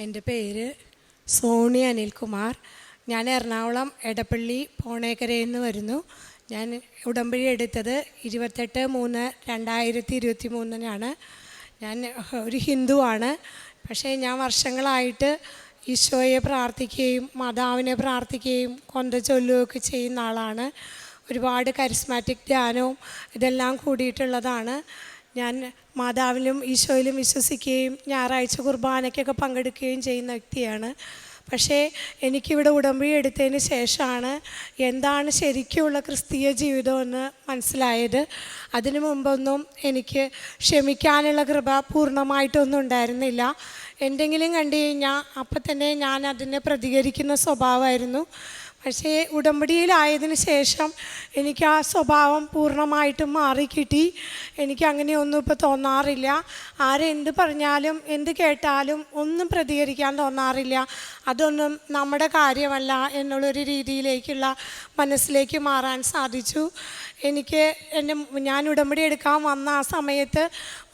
എൻ്റെ പേര് സോണി അനിൽകുമാർ. ഞാൻ എറണാകുളം എടപ്പള്ളി പോണേക്കരയിൽ നിന്ന് വരുന്നു. ഞാൻ ഉടമ്പടി എടുത്തത് 28/3/2023 ഞാൻ ഒരു ഹിന്ദുവാണ്. പക്ഷേ ഞാൻ വർഷങ്ങളായിട്ട് ഈശോയെ പ്രാർത്ഥിക്കുകയും മാതാവിനെ പ്രാർത്ഥിക്കുകയും കൊന്ത ചൊല്ലുകയൊക്കെ ചെയ്യുന്ന ആളാണ്. ഒരുപാട് കരിസ്മാറ്റിക് ധ്യാനവും ഇതെല്ലാം കൂടിയിട്ടുള്ളതാണ്. ഞാൻ മാതാവിലും ഈശോയിലും വിശ്വസിക്കുകയും ഞായറാഴ്ച കുർബാനയ്ക്കൊക്കെ പങ്കെടുക്കുകയും ചെയ്യുന്ന വ്യക്തിയാണ്. പക്ഷേ എനിക്കിവിടെ ഉടമ്പടി എടുത്തതിന് ശേഷമാണ് എന്താണ് ശരിക്കുമുള്ള ക്രിസ്തീയ ജീവിതമെന്ന് മനസ്സിലായത്. അതിനു മുമ്പൊന്നും എനിക്ക് ക്ഷമിക്കാനുള്ള കൃപ പൂർണ്ണമായിട്ടൊന്നും ഉണ്ടായിരുന്നില്ല. എന്തെങ്കിലും കണ്ടു കഴിഞ്ഞാൽ അപ്പം തന്നെ ഞാൻ അതിനെ പ്രതികരിക്കുന്ന സ്വഭാവമായിരുന്നു. പക്ഷേ ഉടമ്പടിയിലായതിന് ശേഷം എനിക്ക് ആ സ്വഭാവം പൂർണ്ണമായിട്ടും മാറിക്കിട്ടി. എനിക്ക് അങ്ങനെയൊന്നും ഇപ്പോൾ തോന്നാറില്ല. ആരെന്ത് പറഞ്ഞാലും എന്ത് കേട്ടാലും ഒന്നും പ്രതികരിക്കാൻ തോന്നാറില്ല. അതൊന്നും നമ്മുടെ കാര്യമല്ല എന്നുള്ളൊരു രീതിയിലേക്കുള്ള മനസ്സിലേക്ക് മാറാൻ സാധിച്ചു. ഞാൻ ഉടമ്പടി എടുക്കാൻ വന്ന ആ സമയത്ത്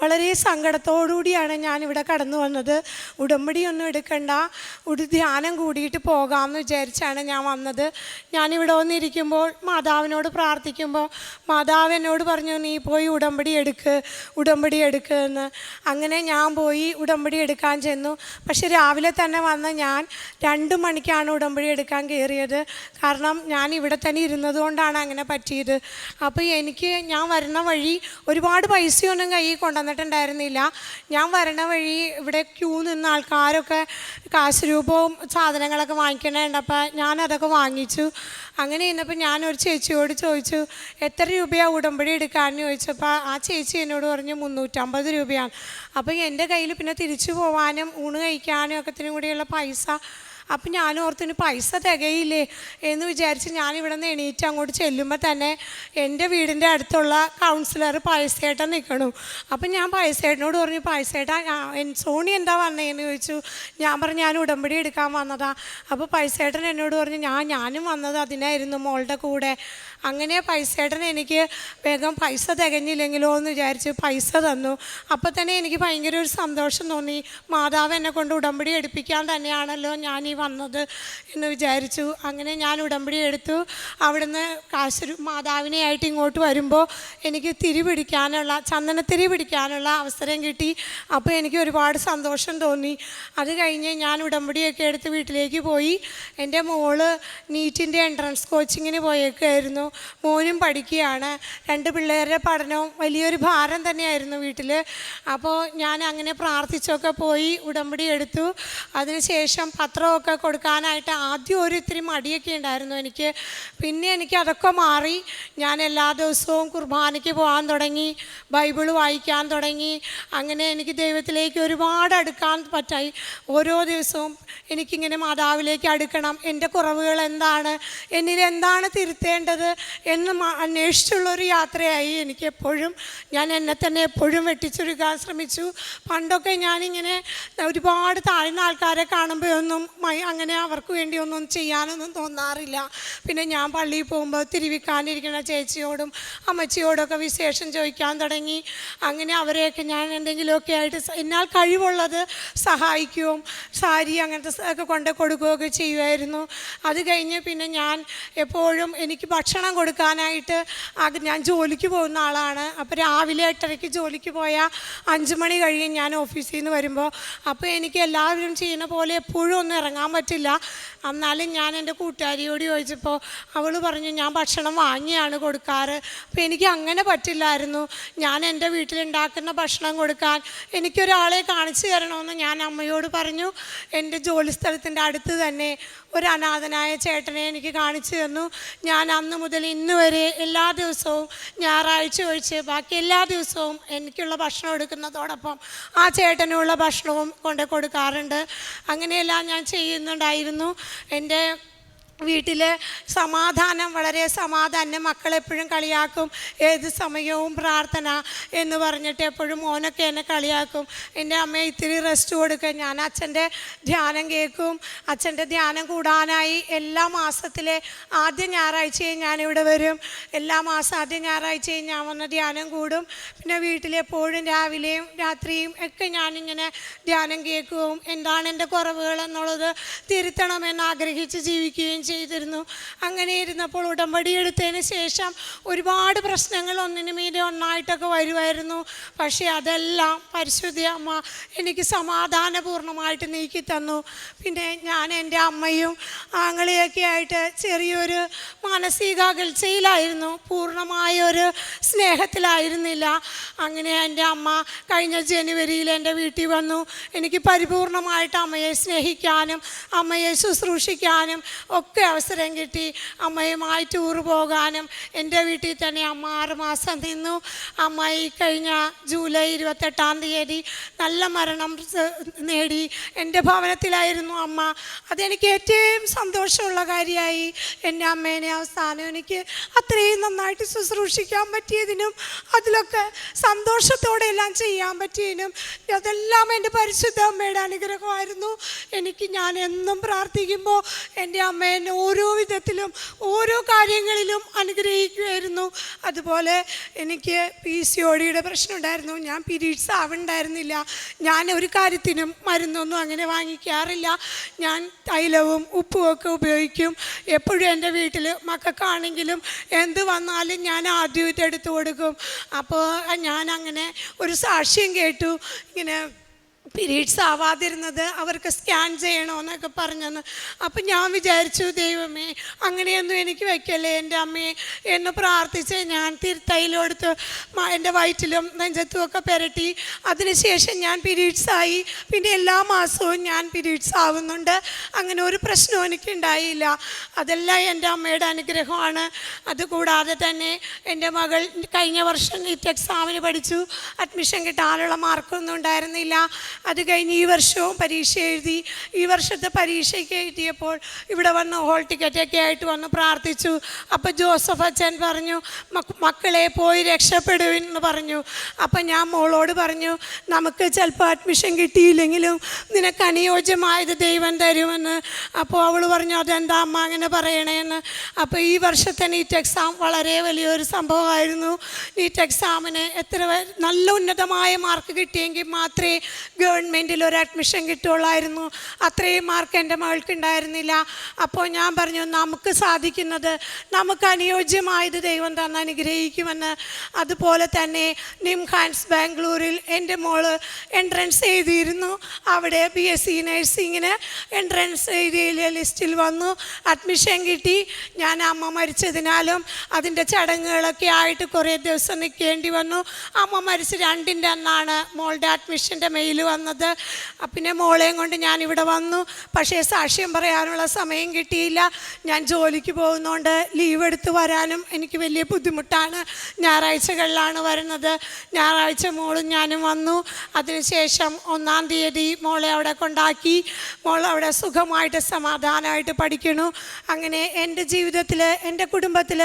വളരെ സങ്കടത്തോടുകൂടിയാണ് ഞാനിവിടെ കടന്നു വന്നത്. ഉടമ്പടിയൊന്നും എടുക്കണ്ട, ഒരു ധ്യാനം കൂടിയിട്ട് പോകാമെന്ന് വിചാരിച്ചാണ് ഞാൻ വന്നത്. ഞാനിവിടെ വന്നിരിക്കുമ്പോൾ മാതാവിനോട് പ്രാർത്ഥിക്കുമ്പോൾ മാതാവ് എന്നോട് പറഞ്ഞു, നീ പോയി ഉടമ്പടി എടുക്ക് എന്ന്. അങ്ങനെ ഞാൻ പോയി ഉടമ്പടി എടുക്കാൻ ചെന്നു. പക്ഷെ രാവിലെ തന്നെ വന്ന് ഞാൻ 2 മണിക്കാണ് ഉടമ്പടി എടുക്കാൻ കയറിയത്. കാരണം ഞാൻ ഇവിടെ തന്നെ ഇരുന്നത് കൊണ്ടാണ് അങ്ങനെ പറ്റിയത്. അപ്പോൾ ഞാൻ വരണ വഴി ഒരുപാട് പൈസയൊന്നും കയ്യിൽ കൊണ്ടുവന്നിട്ടുണ്ടായിരുന്നില്ല. ഞാൻ വരണ വഴി ഇവിടെ ക്യൂ നിന്ന ആൾക്കാരൊക്കെ കാശ് രൂപവും സാധനങ്ങളൊക്കെ വാങ്ങിക്കണുണ്ടപ്പോൾ ഞാനതൊക്കെ വാങ്ങിച്ചു. അങ്ങനെ ഇന്നപ്പോൾ ഞാനൊരു ചേച്ചിയോട് ചോദിച്ചു, എത്ര രൂപയാണ് ഉടമ്പടി എടുക്കാമെന്ന് ചോദിച്ചപ്പോൾ ആ ചേച്ചി എന്നോട് പറഞ്ഞു 350 രൂപയാണ്. അപ്പോൾ എൻ്റെ കയ്യിൽ പിന്നെ തിരിച്ചു പോകാനും ഊണ് കഴിക്കാനും ഒക്കത്തിനും കൂടിയുള്ള പൈസ. അപ്പം ഞാൻ ഓർത്തിന് പൈസ തികയില്ലേ എന്ന് വിചാരിച്ച് ഞാനിവിടെ നിന്ന് എണീറ്റ് അങ്ങോട്ട് ചെല്ലുമ്പോൾ തന്നെ എൻ്റെ വീടിൻ്റെ അടുത്തുള്ള കൗൺസിലർ പൈസേട്ടൻ നിൽക്കണു. അപ്പം ഞാൻ പൈസേട്ടനോട് പറഞ്ഞു, പൈസേട്ടാ സോണി എന്താ വന്നതെന്ന് ചോദിച്ചു. ഞാൻ പറഞ്ഞു, ഞാൻ ഉടമ്പടി എടുക്കാൻ വന്നതാ. അപ്പോൾ പൈസേട്ടൻ എന്നോട് പറഞ്ഞു, ഞാനും വന്നത് അതിനായിരുന്നു മോളുടെ കൂടെ. അങ്ങനെ പൈസേട്ടൻ എനിക്ക് വേഗം പൈസ തികഞ്ഞില്ലെങ്കിലോ എന്ന് വിചാരിച്ച് പൈസ തന്നു. അപ്പോൾ തന്നെ എനിക്ക് ഭയങ്കര ഒരു സന്തോഷം തോന്നി. മാതാവ് എന്നെ കൊണ്ട് ഉടമ്പടി എടുപ്പിക്കാൻ തന്നെയാണല്ലോ ഞാൻ ഈ വന്നത് എന്ന് വിചാരിച്ചു. അങ്ങനെ ഞാൻ ഉടമ്പടി എടുത്തു. അവിടുന്ന് മാതാവിനെയായിട്ട് ഇങ്ങോട്ട് വരുമ്പോൾ എനിക്ക് ചന്ദനത്തിരി പിടിക്കാനുള്ള അവസരം കിട്ടി. അപ്പോൾ എനിക്ക് ഒരുപാട് സന്തോഷം തോന്നി. അത് കഴിഞ്ഞ് ഞാൻ ഉടമ്പടിയൊക്കെ എടുത്ത് വീട്ടിലേക്ക് പോയി. എൻ്റെ മോള് നീറ്റിൻ്റെ എൻട്രൻസ് കോച്ചിങ്ങിന് പോയേക്കായിരുന്നു. മോനും പഠിക്കുകയാണ്. 2 പിള്ളേരുടെ പഠനവും വലിയൊരു ഭാരം തന്നെയായിരുന്നു വീട്ടിൽ. അപ്പോൾ ഞാൻ അങ്ങനെ പ്രാർത്ഥിച്ചൊക്കെ പോയി ഉടമ്പടി എടുത്തു. അതിനുശേഷം പത്രമൊക്കെ കൊടുക്കാനായിട്ട് ആദ്യം ഇത്തിരി മടിയൊക്കെ ഉണ്ടായിരുന്നു എനിക്ക്. പിന്നെ എനിക്ക് അതൊക്കെ മാറി. ഞാൻ എല്ലാ ദിവസവും കുർബാനയ്ക്ക് പോകാൻ തുടങ്ങി, ബൈബിൾ വായിക്കാൻ തുടങ്ങി. അങ്ങനെ എനിക്ക് ദൈവത്തിലേക്ക് ഒരുപാട് അടുക്കാൻ പറ്റായി. ഓരോ ദിവസവും എനിക്കിങ്ങനെ മാതാവിലേക്ക് അടുക്കണം, എൻ്റെ കുറവുകൾ എന്താണ്, എന്നിലെന്താണ് തിരുത്തേണ്ടത് എന്ന് അന്വേഷിച്ചുള്ളൊരു യാത്രയായി എനിക്കെപ്പോഴും. ഞാൻ എന്നെ തന്നെ എപ്പോഴും വെട്ടിച്ചുരുക്കാൻ ശ്രമിച്ചു. പണ്ടൊക്കെ ഞാനിങ്ങനെ ഒരുപാട് താഴ്ന്ന ആൾക്കാരെ കാണുമ്പോഴൊന്നും അങ്ങനെ അവർക്ക് വേണ്ടിയൊന്നും ചെയ്യാനൊന്നും തോന്നാറില്ല. പിന്നെ ഞാൻ പള്ളിയിൽ പോകുമ്പോൾ തിരുവിക്കാനിരിക്കുന്ന ചേച്ചിയോടും അമ്മച്ചിയോടൊക്കെ വിശേഷം ചോദിക്കാൻ തുടങ്ങി. അങ്ങനെ അവരെയൊക്കെ ഞാൻ എന്തെങ്കിലുമൊക്കെ ആയിട്ട് എന്നാൽ കഴിവുള്ളത് സഹായിക്കുകയും സാരി അങ്ങനത്തെ ഒക്കെ കൊണ്ട് കൊടുക്കുകയൊക്കെ ചെയ്യുമായിരുന്നു. അത് കഴിഞ്ഞ് പിന്നെ ഞാൻ എപ്പോഴും എനിക്ക് ഭക്ഷണം കൊടുക്കാനായിട്ട് ഞാൻ ജോലിക്ക് പോകുന്ന ആളാണ്. അപ്പോൾ രാവിലെ 8:30 ജോലിക്ക് പോയാൽ 5 മണി കഴിയും ഞാൻ ഓഫീസിൽ നിന്ന് വരുമ്പോൾ. അപ്പോൾ എനിക്ക് എല്ലാവരും ചെയ്യുന്ന പോലെ എപ്പോഴും ഒന്നും ഇറങ്ങാൻ പറ്റില്ല. എന്നാലും ഞാൻ എൻ്റെ കൂട്ടുകാരിയോട് ചോദിച്ചപ്പോൾ അവൾ പറഞ്ഞു, ഞാൻ ഭക്ഷണം വാങ്ങിയാണ് കൊടുക്കാറ്. അപ്പോൾ എനിക്ക് അങ്ങനെ പറ്റില്ലായിരുന്നു. ഞാൻ എൻ്റെ വീട്ടിലുണ്ടാക്കുന്ന ഭക്ഷണം കൊടുക്കാൻ എനിക്കൊരാളെ കാണിച്ചു തരണമെന്ന് ഞാൻ അമ്മയോട് പറഞ്ഞു. എൻ്റെ ജോലി സ്ഥലത്തിൻ്റെ അടുത്ത് തന്നെ ഒരു അനാഥനായ ചേട്ടനെ എനിക്ക് കാണിച്ചു തന്നു. ഞാൻ അന്ന് മുതൽ ഇന്ന് വരെ എല്ലാ ദിവസവും ഞായറാഴ്ച ഒഴിച്ച് ബാക്കി എല്ലാ ദിവസവും എനിക്കുള്ള ഭക്ഷണം എടുക്കുന്നതോടൊപ്പം ആ ചേട്ടനുള്ള ഭക്ഷണവും കൊണ്ട് കൊടുക്കാറുണ്ട്. അങ്ങനെയെല്ലാം ഞാൻ ചെയ്യുന്നുണ്ടായിരുന്നു. എൻ്റെ വീട്ടിൽ സമാധാനം, വളരെ സമാധാനം. മക്കളെപ്പോഴും കളിയാക്കും, ഏത് സമയവും പ്രാർത്ഥന എന്ന് പറഞ്ഞിട്ട് എപ്പോഴും മോനൊക്കെ എന്നെ കളിയാക്കും. എൻ്റെ അമ്മയെ ഇത്തിരി റെസ്റ്റ് കൊടുക്കുക. ഞാൻ അച്ഛൻ്റെ ധ്യാനം കേൾക്കും. അച്ഛൻ്റെ ധ്യാനം കൂടാനായി എല്ലാ മാസത്തിലെ ആദ്യ ഞായറാഴ്ചയും ഞാനിവിടെ വരും. എല്ലാ മാസം ആദ്യ ഞായറാഴ്ചയും ഞാൻ വന്ന് ധ്യാനം കൂടും. പിന്നെ വീട്ടിലെപ്പോഴും രാവിലെയും രാത്രിയും ഒക്കെ ഞാനിങ്ങനെ ധ്യാനം കേൾക്കുകയും എന്താണ് എൻ്റെ കുറവുകൾ എന്നുള്ളത് തിരുത്തണമെന്ന് ആഗ്രഹിച്ച് ജീവിക്കുകയും ചെയ്തിരുന്നു. അങ്ങനെ ഇരുന്നപ്പോൾ ഉടമ്പടി എടുത്തതിന് ശേഷം ഒരുപാട് പ്രശ്നങ്ങൾ ഒന്നിനു മീതെ ഒന്നായിട്ടൊക്കെ വരുമായിരുന്നു. പക്ഷേ അതെല്ലാം പരിശുദ്ധ അമ്മ എനിക്ക് സമാധാനപൂർണ്ണമായിട്ട് നീക്കി തന്നു. പിന്നെ ഞാൻ എൻ്റെ അമ്മയും ആങ്ങളെയൊക്കെ ആയിട്ട് ചെറിയൊരു മാനസിക അകൽച്ചയിലായിരുന്നു, പൂർണ്ണമായൊരു സ്നേഹത്തിലായിരുന്നില്ല. അങ്ങനെ എൻ്റെ അമ്മ കഴിഞ്ഞ ജനുവരിയിൽ എൻ്റെ വീട്ടിൽ വന്നു. എനിക്ക് പരിപൂർണമായിട്ട് അമ്മയെ സ്നേഹിക്കാനും അമ്മയെ ശുശ്രൂഷിക്കാനും ഒക്കെ അവസരം കിട്ടി. അമ്മയുമായി ടൂർ പോകാനും എൻ്റെ വീട്ടിൽ തന്നെ അമ്മ 6 മാസം നിന്നു. അമ്മ ഈ കഴിഞ്ഞ ജൂലൈ 28 നല്ല മരണം നേടി. എൻ്റെ ഭവനത്തിലായിരുന്നു അമ്മ. അതെനിക്ക് ഏറ്റവും സന്തോഷമുള്ള കാര്യമായി. എൻ്റെ അമ്മേനെ അവസാനം എനിക്ക് അത്രയും നന്നായിട്ട് ശുശ്രൂഷിക്കാൻ പറ്റിയതിനും അതിലൊക്കെ സന്തോഷത്തോടെ എല്ലാം ചെയ്യാൻ പറ്റിയതിനും അതെല്ലാം എൻ്റെ പരിശുദ്ധ അമ്മയുടെ അനുഗ്രഹമായിരുന്നു. ഞാൻ എന്നും പ്രാർത്ഥിക്കുമ്പോൾ എൻ്റെ അമ്മ എന്നെ ഓരോ വിധത്തിലും ഓരോ കാര്യങ്ങളിലും അനുഗ്രഹിക്കുമായിരുന്നു. അതുപോലെ എനിക്ക് PCODയുടെ പ്രശ്നം ഉണ്ടായിരുന്നു. ഞാൻ പീരീഡ്സ് ആവുന്നുണ്ടായിരുന്നില്ല. ഞാൻ ഒരു കാര്യത്തിനും മരുന്നൊന്നും അങ്ങനെ വാങ്ങിക്കാറില്ല. ഞാൻ തൈലവും ഉപ്പും ഒക്കെ ഉപയോഗിക്കും. എപ്പോഴും എൻ്റെ വീട്ടിൽ മക്കൾക്കാണെങ്കിലും എന്ത് വന്നാലും ഞാൻ ആദ്യം ഇതെടുത്ത് കൊടുക്കും. അപ്പോൾ ഞാൻ അങ്ങനെ ഒരു സാക്ഷ്യം കേട്ടു, ഇങ്ങനെ പീരീഡ്സ് ആവാതിരുന്നത് അവർക്ക് സ്കാൻ ചെയ്യണമെന്നൊക്കെ പറഞ്ഞെന്ന്. അപ്പം ഞാൻ വിചാരിച്ചു, ദൈവമേ അങ്ങനെയൊന്നും എനിക്ക് വയ്ക്കല്ലേ എൻ്റെ അമ്മയെ എന്ന് പ്രാർത്ഥിച്ച് ഞാൻ തിരുത്തൈലെടുത്ത് എൻ്റെ വയറ്റിലും നെഞ്ചത്തും ഒക്കെ പുരട്ടി. അതിനുശേഷം ഞാൻ പീരീഡ്സായി. പിന്നെ എല്ലാ മാസവും ഞാൻ പീരീഡ്സ് ആവുന്നുണ്ട്. അങ്ങനെ ഒരു പ്രശ്നവും എനിക്കുണ്ടായില്ല. അതെല്ലാം എൻ്റെ അമ്മയുടെ അനുഗ്രഹമാണ്. അതുകൂടാതെ തന്നെ എൻ്റെ മകൾ കഴിഞ്ഞ വർഷം നീറ്റ് എക്സാമിന് പഠിച്ചു. അഡ്മിഷൻ കിട്ടാനുള്ള മാർക്കൊന്നും ഉണ്ടായിരുന്നില്ല. അത് കഴിഞ്ഞ് ഈ വർഷവും പരീക്ഷ എഴുതി. ഈ വർഷത്തെ പരീക്ഷയ്ക്ക് എഴുതിയപ്പോൾ ഇവിടെ വന്ന് ഹോൾ ടിക്കറ്റൊക്കെ ആയിട്ട് വന്ന് പ്രാർത്ഥിച്ചു. അപ്പോൾ ജോസഫ് അച്ഛൻ പറഞ്ഞു, മക്കളെ പോയി രക്ഷപ്പെടുവെന്ന് പറഞ്ഞു. അപ്പം ഞാൻ മോളോട് പറഞ്ഞു, നമുക്ക് ചിലപ്പോൾ അഡ്മിഷൻ കിട്ടിയില്ലെങ്കിലും നിനക്ക് അനുയോജ്യമായത് ദൈവം തരുമെന്ന്. അപ്പോൾ അവൾ പറഞ്ഞു, അതെന്താ അമ്മ അങ്ങനെ പറയണേന്ന്. അപ്പോൾ ഈ വർഷത്തെ നീറ്റ് എക്സാം വളരെ വലിയൊരു സംഭവമായിരുന്നു. നീറ്റ് എക്സാമിന് നല്ല ഉന്നതമായ മാർക്ക് കിട്ടിയെങ്കിൽ മാത്രമേ ഗവൺമെൻറ്റിൽ ഒരു അഡ്മിഷൻ കിട്ടുകയുള്ളായിരുന്നു. അത്രയും മാർക്ക് എൻ്റെ മകൾക്ക് ഉണ്ടായിരുന്നില്ല. അപ്പോൾ ഞാൻ പറഞ്ഞു, നമുക്ക് സാധിക്കുന്നത്, നമുക്ക് അനുയോജ്യമായത് ദൈവം തന്ന് അനുഗ്രഹിക്കുമെന്ന്. അതുപോലെ തന്നെ നിംഹാൻസ് ബാംഗ്ലൂരിൽ എൻ്റെ മോള് എൻട്രൻസ് എഴുതിയിരുന്നു. അവിടെ BSc നഴ്സിങ്ങിന് എൻട്രൻസ് എഴുതിയ ലിസ്റ്റിൽ വന്നു, അഡ്മിഷൻ കിട്ടി. ഞാൻ അമ്മ മരിച്ചതിനാലും അതിൻ്റെ ചടങ്ങുകളൊക്കെ ആയിട്ട് കുറേ ദിവസം നിൽക്കേണ്ടി വന്നു. അമ്മ മരിച്ച് 2ൻ്റെ അന്നാണ് മോളുടെ അഡ്മിഷൻ്റെ മെയിൽ വന്നത്. പിന്നെ മോളെയും കൊണ്ട് ഞാനിവിടെ വന്നു. പക്ഷേ സാക്ഷ്യം പറയാനുള്ള സമയം കിട്ടിയില്ല. ഞാൻ ജോലിക്ക് പോകുന്നതുകൊണ്ട് ലീവ് എടുത്ത് വരാനും എനിക്ക് വലിയ ബുദ്ധിമുട്ടാണ്. ഞായറാഴ്ചകളിലാണ് വരുന്നത്. ഞായറാഴ്ച മോളും ഞാനും വന്നു. അതിനുശേഷം 1-ാം തീയതി മോളെ അവിടെ കൊണ്ടാക്കി. മോൾ അവിടെ സുഖമായിട്ട് സമാധാനമായിട്ട് പഠിക്കണു. അങ്ങനെ എൻ്റെ ജീവിതത്തിൽ, എൻ്റെ കുടുംബത്തിൽ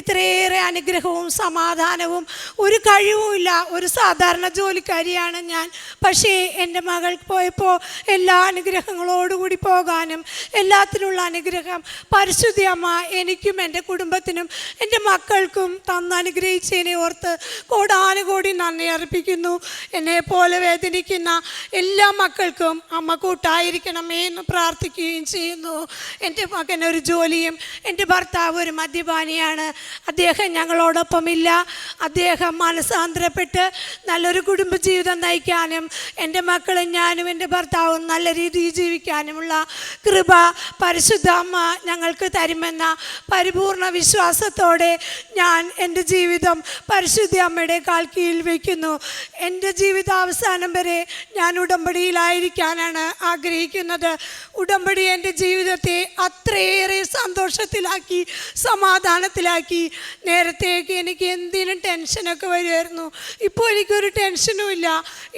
ഇത്രയേറെ അനുഗ്രഹവും സമാധാനവും ഒരു കഴിവുമില്ല. ഒരു സാധാരണ ജോലിക്കാരിയാണ് ഞാൻ. പക്ഷേ എൻ്റെ മകൾക്ക് പോയപ്പോൾ എല്ലാ അനുഗ്രഹങ്ങളോടുകൂടി പോകാനും എല്ലാത്തിനുള്ള അനുഗ്രഹം പരിശുദ്ധ അമ്മ എനിക്കും എൻ്റെ കുടുംബത്തിനും എൻ്റെ മക്കൾക്കും തന്ന് അനുഗ്രഹിച്ചതിനെ ഓർത്ത് കോടാനുകോടി നന്ദി അർപ്പിക്കുന്നു. എന്നെപ്പോലെ വേദനിക്കുന്ന എല്ലാ മക്കൾക്കും അമ്മ കൂട്ടായിരിക്കണമേ എന്ന് പ്രാർത്ഥിക്കുകയും ചെയ്യുന്നു. എൻ്റെ മകനൊരു ജോലിയും എൻ്റെ ഭർത്താവ് ഒരു മദ്യപാനിയാണ്. അദ്ദേഹം ഞങ്ങളോടൊപ്പമില്ല. അദ്ദേഹം മനസ്സാന്തരപ്പെട്ട് നല്ലൊരു കുടുംബജീവിതം നയിക്കാനും എൻ്റെ മക്കളും ഞാനും എൻ്റെ ഭർത്താവും നല്ല രീതിയിൽ ജീവിക്കാനുമുള്ള കൃപ പരിശുദ്ധ അമ്മ ഞങ്ങൾക്ക് തരുമെന്ന പരിപൂർണ വിശ്വാസത്തോടെ ഞാൻ എൻ്റെ ജീവിതം പരിശുദ്ധ അമ്മയുടെ കാൽ കീഴിൽ വയ്ക്കുന്നു. എൻ്റെ ജീവിതാവസാനം വരെ ഞാൻ ഉടമ്പടിയിലായിരിക്കാനാണ് ആഗ്രഹിക്കുന്നത്. ഉടമ്പടി എൻ്റെ ജീവിതത്തെ അത്രയേറെ സന്തോഷത്തിലാക്കി, സമാധാനത്തിലാക്കി. നേരത്തേക്ക് എനിക്ക് എന്തിനും ടെൻഷനൊക്കെ വരുമായിരുന്നു. ഇപ്പോൾ എനിക്കൊരു ടെൻഷനും ഇല്ല.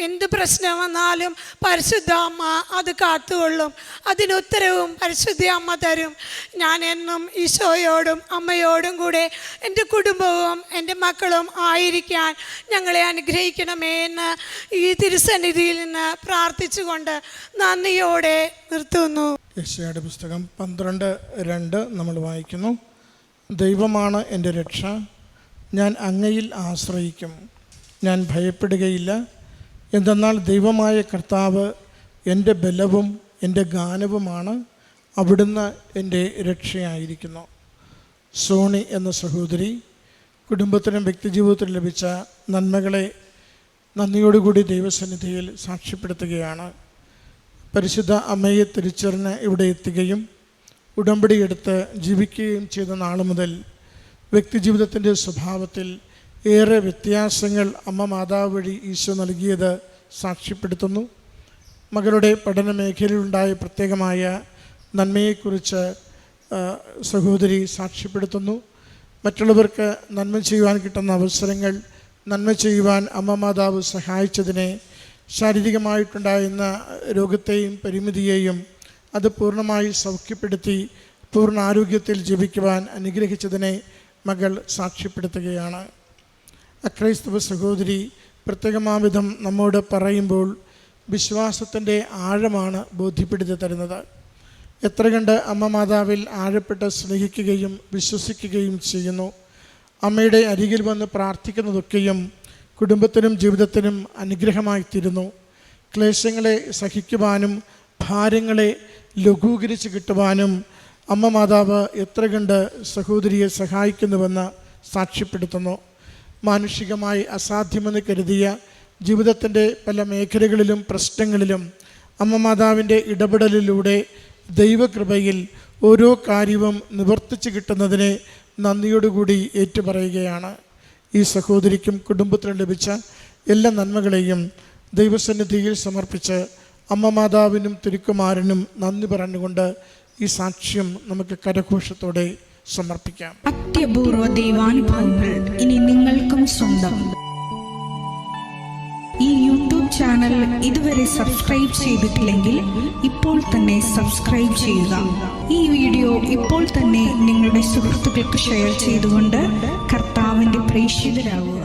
എന്ത് പ്രശ്നം വന്നാലും പരിശുദ്ധ അമ്മ അത് കാത്തുകൊള്ളും. അതിനുത്തരവും പരിശുദ്ധ അമ്മ തരും. ഞാൻ എന്നും ഈശോയോടും അമ്മയോടും കൂടെ എൻ്റെ കുടുംബവും എൻ്റെ മക്കളും ആയിരിക്കാൻ ഞങ്ങളെ അനുഗ്രഹിക്കണമേ എന്ന് ഈ തിരുസന്നിധിയിൽ നിന്ന് പ്രാർത്ഥിച്ചുകൊണ്ട് നന്ദിയോടെ നിർത്തുന്നു. യെശയ്യായുടെ പുസ്തകം 12:2 നമ്മൾ വായിക്കുന്നു. ദൈവമാണ് എൻ്റെ രക്ഷ, ഞാൻ അങ്ങയിൽ ആശ്രയിക്കും, ഞാൻ ഭയപ്പെടുകയില്ല. എന്തെന്നാൽ ദൈവമായ കർത്താവ് എൻ്റെ ബലവും എൻ്റെ ഗാനവുമാണ്, അവിടുന്ന് എൻ്റെ രക്ഷയായിരിക്കുന്നു. സോണി എന്ന സഹോദരി കുടുംബത്തിനും വ്യക്തിജീവിതത്തിനും ലഭിച്ച നന്മകളെ നന്ദിയോടുകൂടി ദൈവസന്നിധിയിൽ സാക്ഷ്യപ്പെടുത്തുകയാണ്. പരിശുദ്ധ അമ്മയെ തിരിച്ചറിഞ്ഞ് ഇവിടെ എത്തുകയും ഉടമ്പടിയെടുത്ത് ജീവിക്കുകയും ചെയ്ത നാൾ മുതൽ വ്യക്തിജീവിതത്തിൻ്റെ സ്വഭാവത്തിൽ ഏറെ വ്യത്യാസങ്ങൾ അമ്മ മാതാവ് വഴി ഈശോ നൽകിയത് സാക്ഷ്യപ്പെടുത്തുന്നു. മകളുടെ പഠന മേഖലയിലുണ്ടായ പ്രത്യേകമായ നന്മയെക്കുറിച്ച് സഹോദരി സാക്ഷ്യപ്പെടുത്തുന്നു. മറ്റുള്ളവർക്ക് നന്മ ചെയ്യുവാൻ കിട്ടുന്ന അവസരങ്ങൾ നന്മ ചെയ്യുവാൻ അമ്മ മാതാവ് സഹായിച്ചതിനെ, ശാരീരികമായിട്ടുണ്ടായിരുന്ന രോഗത്തെയും പരിമിതിയെയും അത് പൂർണ്ണമായി സൗഖ്യപ്പെടുത്തി പൂർണ്ണ ആരോഗ്യത്തിൽ ജീവിക്കുവാൻ അനുഗ്രഹിച്ചതിനെ മകൾ സാക്ഷ്യപ്പെടുത്തുകയാണ്. അക്രൈസ്തവ സഹോദരി പ്രത്യേകമാവിധം നമ്മോട് പറയുമ്പോൾ വിശ്വാസത്തിൻ്റെ ആഴമാണ് ബോധ്യപ്പെടുത്തി തരുന്നത്. എത്ര കണ്ട് അമ്മ മാതാവിൽ ആഴപ്പെട്ട് സ്നേഹിക്കുകയും വിശ്വസിക്കുകയും ചെയ്യുന്നു. അമ്മയുടെ അരികിൽ വന്ന് പ്രാർത്ഥിക്കുന്നതൊക്കെയും കുടുംബത്തിനും ജീവിതത്തിനും അനുഗ്രഹമായി തീരുന്നു. ക്ലേശങ്ങളെ സഹിക്കുവാനും ഭാരങ്ങളെ ലഘൂകരിച്ച് കിട്ടുവാനും അമ്മ മാതാവ് എത്ര കണ്ട് സഹോദരിയെ സഹായിക്കുന്നുവെന്ന് സാക്ഷ്യപ്പെടുത്തുന്നു. മാനുഷികമായി അസാധ്യമെന്ന് കരുതിയ ജീവിതത്തിൻ്റെ പല മേഖലകളിലും പ്രശ്നങ്ങളിലും അമ്മ മാതാവിൻ്റെ ഇടപെടലിലൂടെ ദൈവകൃപയിൽ ഓരോ കാര്യവും നിവർത്തിച്ച് കിട്ടുന്നതിനെ നന്ദിയോടുകൂടി ഏറ്റുപറയുകയാണ്. ഈ സഹോദരിക്കും കുടുംബത്തിനും ലഭിച്ച എല്ലാ നന്മകളെയും ദൈവസന്നിധിയിൽ സമർപ്പിച്ച് അമ്മ മാതാവിനും തിരുക്കുമാരനും നന്ദി പറഞ്ഞുകൊണ്ട് ഈ സാക്ഷ്യം നമുക്ക് കരഘോഷത്തോടെ സമർപ്പിക്കാം. അത്യപൂർവ ദൈവാനുഭവങ്ങൾ ഇനി നിങ്ങൾക്കും സ്വന്തം. ഈ യൂട്യൂബ് ചാനൽ ഇതുവരെ സബ്സ്ക്രൈബ് ചെയ്തിട്ടില്ലെങ്കിൽ ഇപ്പോൾ തന്നെ സബ്സ്ക്രൈബ് ചെയ്യുക. ഈ വീഡിയോ ഇപ്പോൾ തന്നെ നിങ്ങളുടെ സുഹൃത്തുക്കൾക്ക് ഷെയർ ചെയ്തുകൊണ്ട് കർത്താവിൻ്റെ പ്രേക്ഷിതരാകുക.